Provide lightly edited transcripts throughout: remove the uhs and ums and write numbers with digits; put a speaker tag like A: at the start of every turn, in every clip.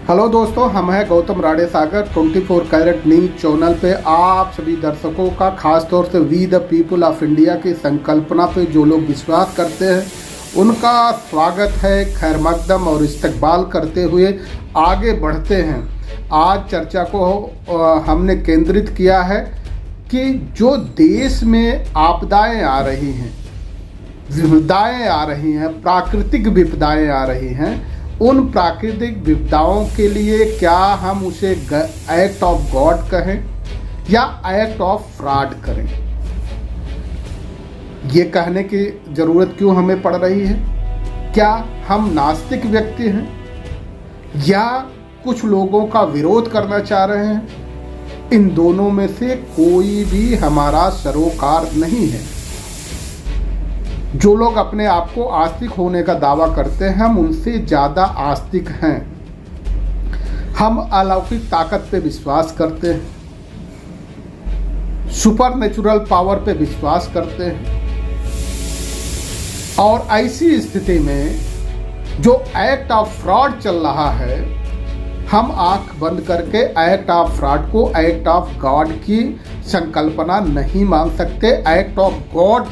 A: Hello दोस्तों, हम हैं Gautam Rade Sagar 24 carat news channel पे आप सभी दर्शकों का, खास तौर से we the people of India की संकल्पना पे जो लोग विश्वास करते हैं उनका स्वागत है, खैर मकदम और इस्तकबाल करते हुए आगे बढ़ते हैं। आज चर्चा को हमने केंद्रित किया है कि जो देश में आपदाएं आ रही हैं, विपदाएं आ रही हैं, प्राकृतिक विपदाएं आ रही हैं, उन प्राकृतिक विपदाओं के लिए क्या हम उसे एक्ट ऑफ गॉड कहें या एक्ट ऑफ फ्रॉड करें। ये कहने की ज़रूरत क्यों हमें पड़ रही है? क्या हम नास्तिक व्यक्ति हैं या कुछ लोगों का विरोध करना चाह रहे हैं? इन दोनों में से कोई भी हमारा सरोकार नहीं है। जो लोग अपने आप को आस्तिक होने का दावा करते हैं, हम उनसे ज़्यादा आस्तिक हैं। हम अलौकिक ताकत पे विश्वास करते हैं, सुपर नेचुरल पावर पे विश्वास करते हैं, और ऐसी स्थिति में जो एक्ट ऑफ फ्रॉड चल रहा है, हम आंख बंद करके एक्ट ऑफ फ्रॉड को एक्ट ऑफ गॉड की संकल्पना नहीं मान सकते, एक्ट ऑफ गॉड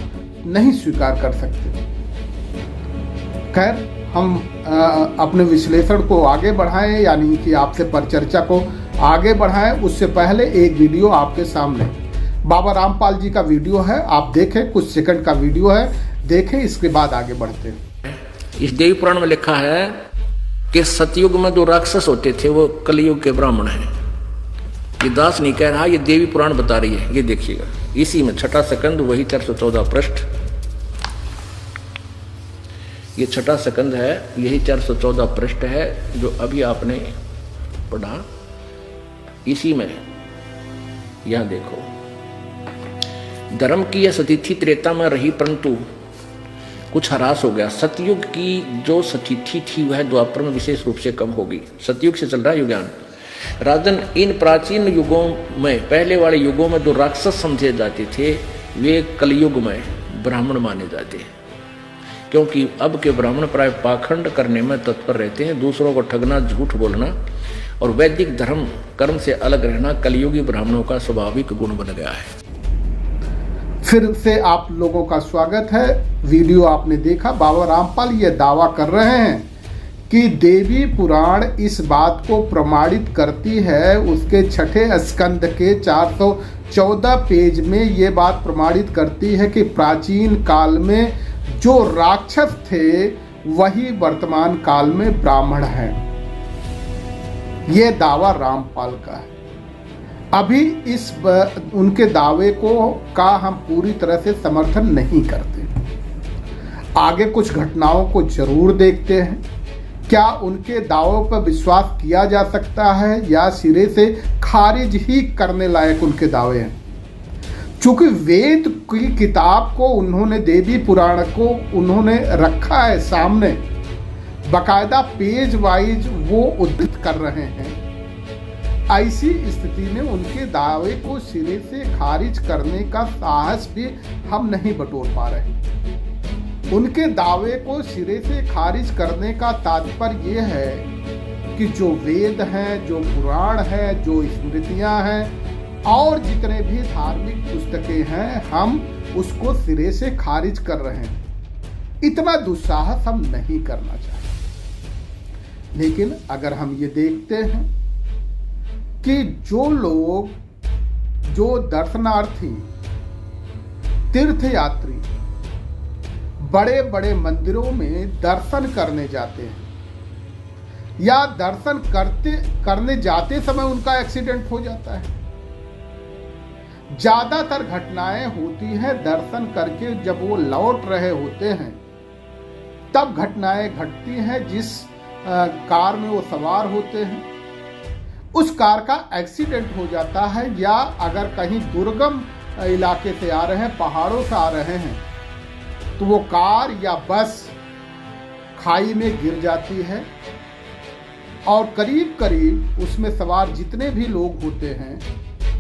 A: नहीं स्वीकार कर सकते। खैर, हम अपने विश्लेषण को आगे बढ़ाएं, यानी कि आपसे परिचर्चा को आगे बढ़ाएं, उससे पहले एक वीडियो आपके सामने बाबा रामपाल जी का वीडियो है, आप देखें। कुछ सेकंड का वीडियो है, देखें, इसके बाद आगे बढ़ते हैं।
B: इस देवी पुराण में लिखा है कि सतयुग में जो राक्षस होते थे वो कलयुग के ब्राह्मण हैं। ये दास नहीं कह रहा, ये देवी पुराण बता रही है। ये देखिएगा, इसी में छठा सेकंड, वही 414 पृष्ठ, ये छठा सेकंड है, यही 414 पृष्ठ है जो अभी आपने पढ़ा। इसी में यहां देखो, धर्म की यह सतिथि त्रेता में रही परंतु कुछ ह्रास हो गया। सतयुग की जो सतिथि थी वह द्वापर में विशेष रूप से कम होगी। सतयुग से चल रहा है युगान। राजन, इन प्राचीन युगों में, पहले वाले युगों में जो राक्षस समझे जाते थे वे कलयुग में ब्राह्मण माने जाते हैं, क्योंकि अब के ब्राह्मण प्राय पाखंड करने में तत्पर रहते हैं। दूसरों को ठगना, झूठ बोलना और वैदिक धर्म कर्म से अलग रहना कलयुगी ब्राह्मणों का स्वाभाविक गुण बन गया है।
A: फिर से आप लोगों का स्वागत है। वीडियो आपने देखा, बाबा रामपाल ये दावा कर रहे हैं कि देवी पुराण इस बात को प्रमाणित करती है, उसके छठे स्कंद के 414 पेज में ये बात प्रमाणित करती है कि प्राचीन काल में जो राक्षस थे वही वर्तमान काल में ब्राह्मण हैं। ये दावा रामपाल का है। अभी इस उनके दावे का हम पूरी तरह से समर्थन नहीं करते। आगे कुछ घटनाओं को जरूर देखते हैं। क्या उनके दावों पर विश्वास किया जा सकता है या सिरे से खारिज ही करने लायक उनके दावे हैं? चूंकि वेद की किताब को उन्होंने, देवी पुराण को उन्होंने रखा है सामने, बकायदा पेज वाइज वो उद्धृत कर रहे हैं, ऐसी स्थिति में उनके दावे को सिरे से खारिज करने का साहस भी हम नहीं बटोर पा रहे। उनके दावे को सिरे से खारिज करने का तात्पर्य ये है कि जो वेद हैं, जो पुराण है, जो स्मृतियां हैं और जितने भी धार्मिक पुस्तकें हैं, हम उसको सिरे से खारिज कर रहे हैं। इतना दुस्साहस हम नहीं करना चाहते। लेकिन अगर हम ये देखते हैं कि जो लोग, जो दर्शनार्थी, तीर्थयात्री बड़े बड़े मंदिरों में दर्शन करने जाते हैं या दर्शन करने जाते समय उनका एक्सीडेंट हो जाता है। ज्यादातर घटनाएं होती हैं दर्शन करके जब वो लौट रहे होते हैं तब घटनाएं घटती हैं। जिस कार में वो सवार होते हैं उस कार का एक्सीडेंट हो जाता है, या अगर कहीं दुर्गम इलाके से आ रहे हैं, पहाड़ों से आ रहे हैं, तो वो कार या बस खाई में गिर जाती है और करीब करीब उसमें सवार जितने भी लोग होते हैं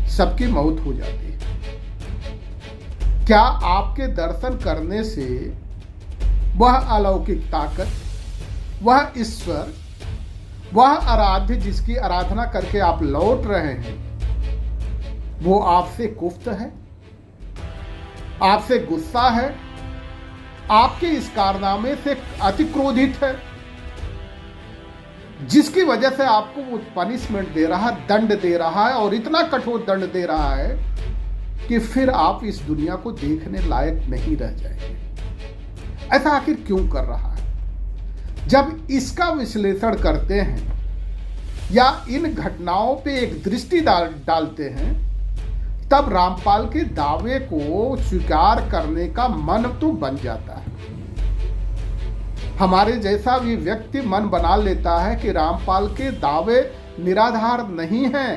A: सबकी मौत हो जाती है। क्या आपके दर्शन करने से वह अलौकिक ताकत, वह ईश्वर, वह आराध्य जिसकी आराधना करके आप लौट रहे हैं वो आपसे कुफ्त है, आपसे गुस्सा है, आपके इस कारनामे से अति क्रोधित है, जिसकी वजह से आपको वो पनिशमेंट दे रहा है, दंड दे रहा है, और इतना कठोर दंड दे रहा है कि फिर आप इस दुनिया को देखने लायक नहीं रह जाएंगे। ऐसा आखिर क्यों कर रहा है? जब इसका विश्लेषण करते हैं या इन घटनाओं पे एक दृष्टि डालते हैं, तब रामपाल के दावे को स्वीकार करने का मन तो बन जाता है। हमारे जैसा भी व्यक्ति मन बना लेता है कि रामपाल के दावे निराधार नहीं हैं,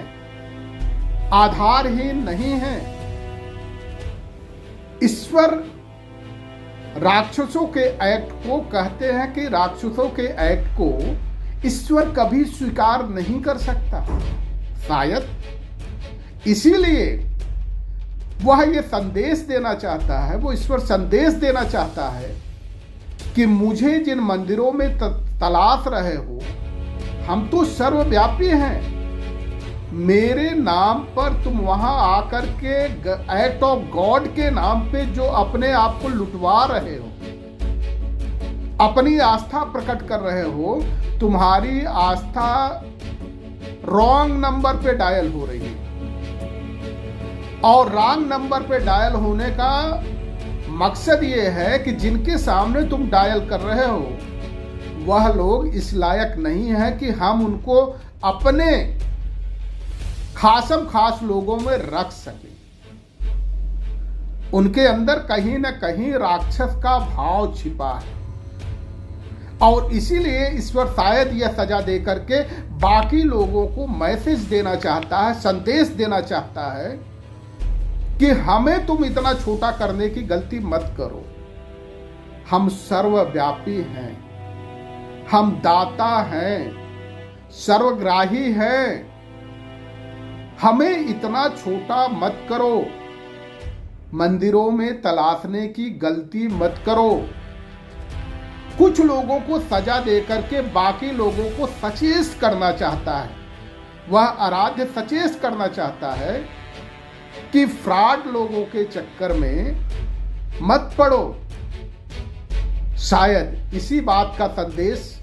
A: आधारहीन नहीं हैं। ईश्वर राक्षसों के एक्ट को कहते हैं कि राक्षसों के एक्ट को ईश्वर कभी स्वीकार नहीं कर सकता। शायद इसीलिए वह ये संदेश देना चाहता है, वो ईश्वर संदेश देना चाहता है कि मुझे जिन मंदिरों में तलाश रहे हो, हम तो सर्वव्यापी हैं, मेरे नाम पर तुम वहां आकर के एक्ट ऑफ गॉड के नाम पे जो अपने आप को लुटवा रहे हो, अपनी आस्था प्रकट कर रहे हो, तुम्हारी आस्था रॉन्ग नंबर पे डायल हो रही है। और रॉन्ग नंबर पे डायल होने का मकसद ये है कि जिनके सामने तुम डायल कर रहे हो वह लोग इस लायक नहीं है कि हम उनको अपने खासम खास लोगों में रख सके। उनके अंदर कहीं न कहीं राक्षस का भाव छिपा है, और इसीलिए ईश्वर शायद यह सजा दे करके बाकी लोगों को मैसेज देना चाहता है, संदेश देना चाहता है कि हमें तुम इतना छोटा करने की गलती मत करो। हम सर्वव्यापी हैं, हम दाता हैं, सर्वग्राही हैं, हमें इतना छोटा मत करो, मंदिरों में तलाशने की गलती मत करो। कुछ लोगों को सजा देकर के बाकी लोगों को सचेत करना चाहता है, वह आराध्य सचेत करना चाहता है कि फ्रॉड लोगों के चक्कर में मत पड़ो। शायद इसी बात का संदेश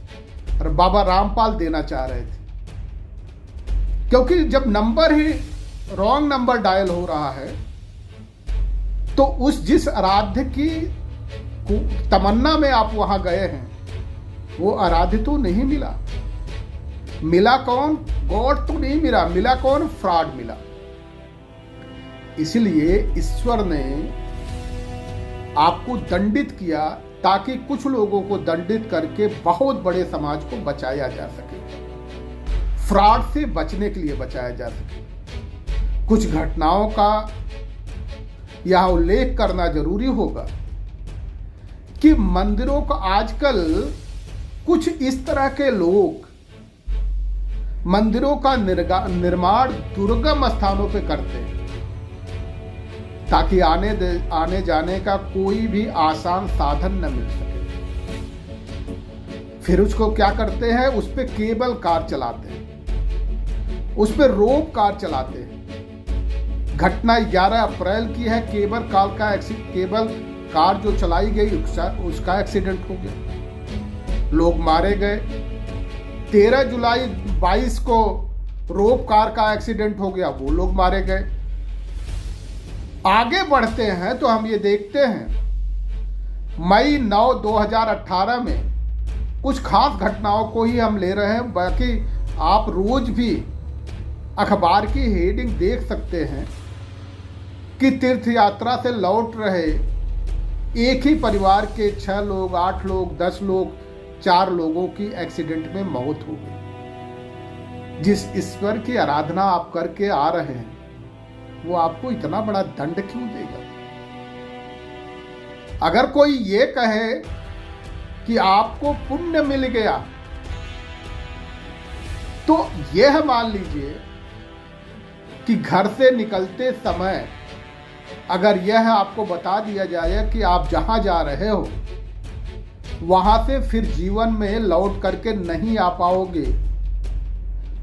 A: बाबा रामपाल देना चाह रहे थे, क्योंकि जब नंबर ही रॉन्ग नंबर डायल हो रहा है तो उस जिस आराध्य की तमन्ना में आप वहां गए हैं वो आराध्य तो नहीं मिला। मिला कौन? गॉड तो नहीं मिला, मिला कौन? फ्रॉड मिला। इसलिए ईश्वर ने आपको दंडित किया ताकि कुछ लोगों को दंडित करके बहुत बड़े समाज को बचाया जा सके, फ्रॉड से बचने के लिए बचाया जा सके। कुछ घटनाओं का यहां उल्लेख करना जरूरी होगा कि मंदिरों का आजकल कुछ इस तरह के लोग मंदिरों का निर्माण दुर्गम स्थानों पे करते हैं ताकि आने जाने का कोई भी आसान साधन न मिल सके। फिर उसको क्या करते हैं? उस पे केबल कार चलाते हैं, उस पे रोप कार चलाते हैं। घटना 11 अप्रैल की है। केबल कार जो चलाई गई उसका एक्सीडेंट हो गया, लोग मारे गए। 13 जुलाई 22 को रोप कार का एक्सीडेंट हो गया, वो लोग मारे गए। आगे बढ़ते हैं तो हम ये देखते हैं मई 9, 2018 में कुछ खास घटनाओं को ही हम ले रहे हैं। बाकी आप रोज भी अखबार की हेडिंग देख सकते हैं कि तीर्थ यात्रा से लौट रहे एक ही परिवार के 6 लोग, 8 लोग, 10 लोग, 4 लोगों की एक्सीडेंट में मौत हो गई। जिस ईश्वर की आराधना आप करके आ रहे हैं वो आपको इतना बड़ा दंड क्यों देगा? अगर कोई ये कहे कि आपको पुण्य मिल गया तो यह मान लीजिए कि घर से निकलते समय अगर यह आपको बता दिया जाए कि आप जहां जा रहे हो वहां से फिर जीवन में लौट करके नहीं आ पाओगे,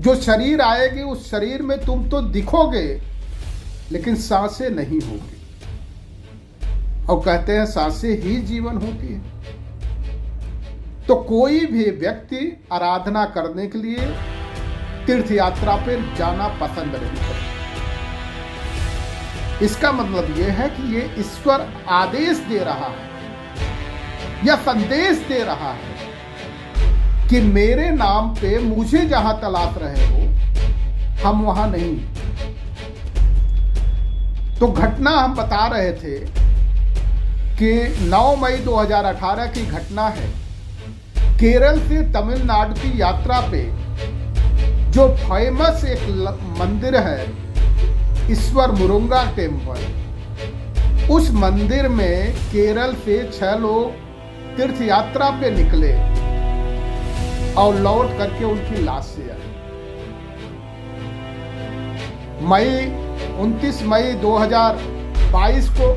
A: जो शरीर आएगी उस शरीर में तुम तो दिखोगे लेकिन सांसें नहीं होगी। और कहते हैं सांसें ही जीवन होती है। तो कोई भी व्यक्ति आराधना करने के लिए तीर्थ यात्रा पे जाना पसंद नहीं करता। इसका मतलब यह है कि ये ईश्वर आदेश दे रहा है या संदेश दे रहा है कि मेरे नाम पे मुझे जहां तलाश रहे हो हम वहां नहीं। तो घटना हम बता रहे थे कि 9 मई 2018 की घटना है। केरल से तमिलनाडु की यात्रा पे जो फेमस एक मंदिर है ईश्वर मुरुंगा टेम्पल, उस मंदिर में केरल से 6 लोग तीर्थ यात्रा पे निकले और लौट करके उनकी लाशें आई। 29 मई 2022 को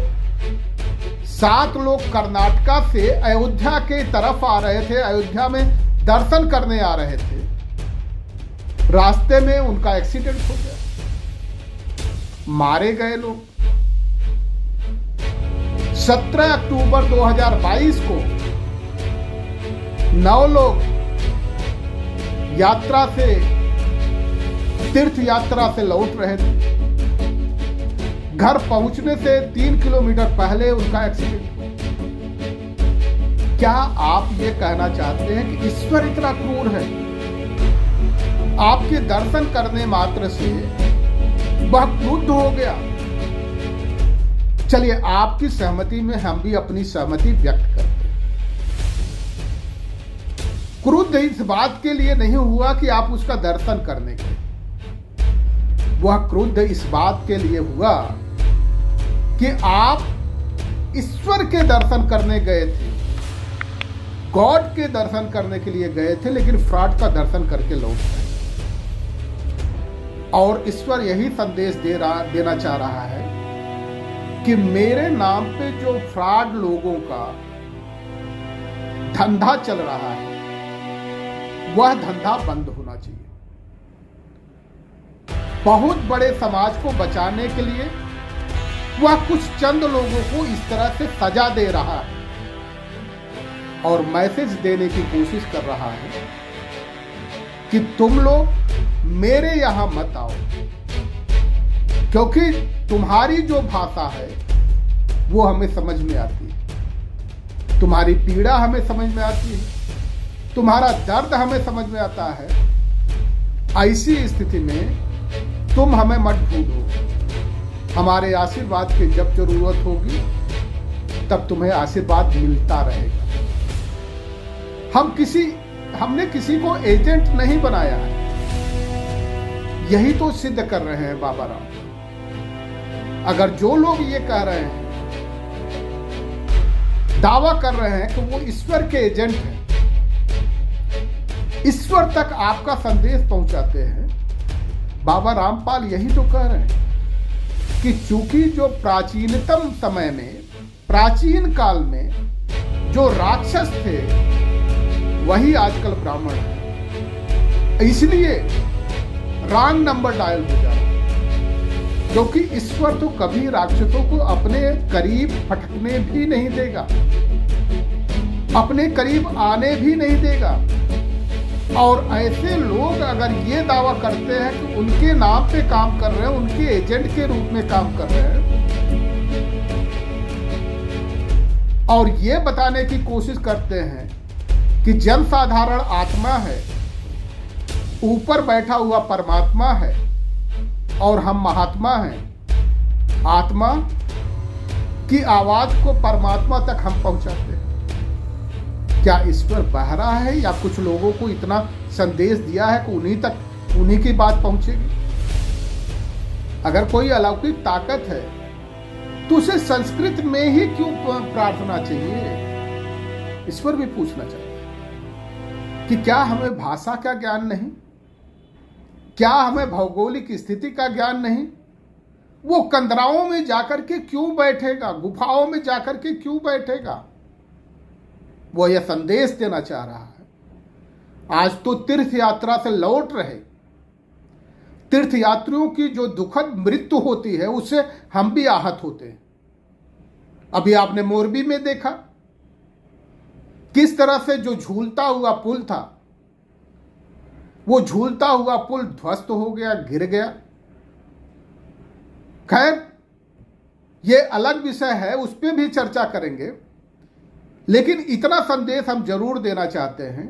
A: 7 लोग कर्नाटका से अयोध्या के तरफ आ रहे थे, अयोध्या में दर्शन करने आ रहे थे। रास्ते में उनका एक्सीडेंट हो गया, मारे गए लोग। 17 अक्टूबर 2022 को 9 लोग यात्रा से, तीर्थ यात्रा से लौट रहे थे। घर पहुंचने से 3 किलोमीटर पहले उनका एक्सीडेंट हुआ। क्या आप ये कहना चाहते हैं कि ईश्वर इतना क्रूर है? आपके दर्शन करने मात्र से वह क्रुद्ध हो गया। चलिए, आपकी सहमति में हम भी अपनी सहमति व्यक्त करते हैं। क्रुद्ध इस बात के लिए नहीं हुआ कि आप उसका दर्शन करने गए, वह क्रुद्ध इस बात के लिए हुआ कि आप ईश्वर के दर्शन करने गए थे, गॉड के दर्शन करने के लिए गए थे, लेकिन फ्रॉड का दर्शन करके लौट गए। और ईश्वर यही संदेश देना चाह रहा है कि मेरे नाम पे जो फ्रॉड लोगों का धंधा चल रहा है वह धंधा बंद होना चाहिए। बहुत बड़े समाज को बचाने के लिए वह कुछ चंद लोगों को इस तरह से सजा दे रहा है और मैसेज देने की कोशिश कर रहा है कि तुम लोग मेरे यहां मत आओ, क्योंकि तुम्हारी जो भाषा है वो हमें समझ में आती है, तुम्हारी पीड़ा हमें समझ में आती है, तुम्हारा दर्द हमें समझ में आता है। ऐसी स्थिति में तुम हमें मत ढूंढो, हमारे आशीर्वाद की जब जरूरत होगी तब तुम्हें आशीर्वाद मिलता रहेगा। हमने किसी को एजेंट नहीं बनाया है, यही तो सिद्ध कर रहे हैं बाबा राम। अगर जो लोग ये कह रहे हैं, दावा कर रहे हैं कि वो ईश्वर के एजेंट हैं, ईश्वर तक आपका संदेश पहुंचाते हैं, बाबा रामपाल यही तो कह रहे हैं कि चूंकि जो प्राचीनतम समय में, प्राचीन काल में जो राक्षस थे वही आजकल ब्राह्मण है, इसलिए रॉन्ग नंबर डायल हो जाए। क्योंकि ईश्वर तो कभी राक्षसों को अपने करीब फटकने भी नहीं देगा, अपने करीब आने भी नहीं देगा। और ऐसे लोग अगर ये दावा करते हैं कि उनके नाम पे काम कर रहे हैं, उनके एजेंट के रूप में काम कर रहे हैं, और ये बताने की कोशिश करते हैं कि जनसाधारण आत्मा है, ऊपर बैठा हुआ परमात्मा है और हम महात्मा हैं, आत्मा की आवाज को परमात्मा तक हम पहुंचाते हैं। क्या ईश्वर बहरा है या कुछ लोगों को इतना संदेश दिया है कि उन्हीं की बात पहुंचेगी? अगर कोई अलौकिक ताकत है तो उसे संस्कृत में ही क्यों प्रार्थना चाहिए? ईश्वर भी पूछना चाहते हैं कि क्या हमें भाषा का ज्ञान नहीं? क्या हमें भौगोलिक स्थिति का ज्ञान नहीं? वो कंदराओं में जाकर के क्यों बैठेगा? गुफाओं में जाकर के क्यों बैठेगा? वो यह संदेश देना चाह रहा है। आज तो तीर्थ यात्रा से लौट रहे तीर्थयात्रियों की जो दुखद मृत्यु होती है उससे हम भी आहत होते हैं। अभी आपने मोरबी में देखा किस तरह से जो झूलता हुआ पुल था, वो झूलता हुआ पुल ध्वस्त हो गया, गिर गया। खैर, ये अलग विषय है, उस पर भी चर्चा करेंगे। लेकिन इतना संदेश हम जरूर देना चाहते हैं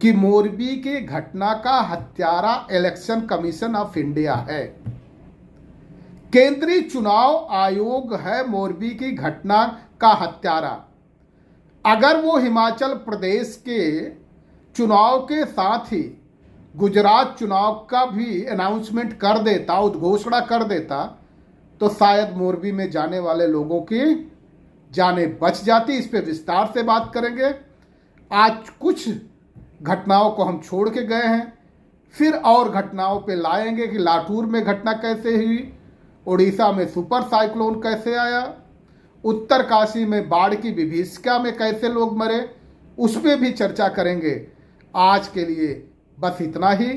A: कि मोरबी की घटना का हत्यारा इलेक्शन कमीशन ऑफ इंडिया है, केंद्रीय चुनाव आयोग है मोरबी की घटना का हत्यारा। अगर वो हिमाचल प्रदेश के चुनाव के साथ ही गुजरात चुनाव का भी अनाउंसमेंट कर देता, उद्घोषणा कर देता, तो शायद मोरबी में जाने वाले लोगों की जानें बच जाती। इस पे विस्तार से बात करेंगे। आज कुछ घटनाओं को हम छोड़ के गए हैं, फिर और घटनाओं पे लाएंगे कि लातूर में घटना कैसे हुई, उड़ीसा में सुपर साइक्लोन कैसे आया, उत्तरकाशी में बाढ़ की विभीषिका में कैसे लोग मरे, उस पर भी चर्चा करेंगे। आज के लिए बस इतना ही।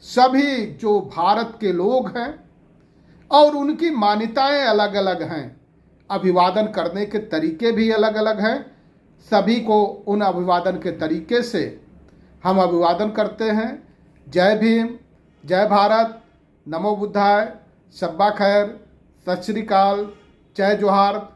A: सभी जो भारत के लोग हैं और उनकी मान्यताएं अलग अलग हैं, अभिवादन करने के तरीके भी अलग अलग हैं। सभी को उन अभिवादन के तरीके से हम अभिवादन करते हैं। जय भीम, जय भारत, नमो बुद्धाय, शब्बा खैर, सत श्री अकाल, जय जोहार।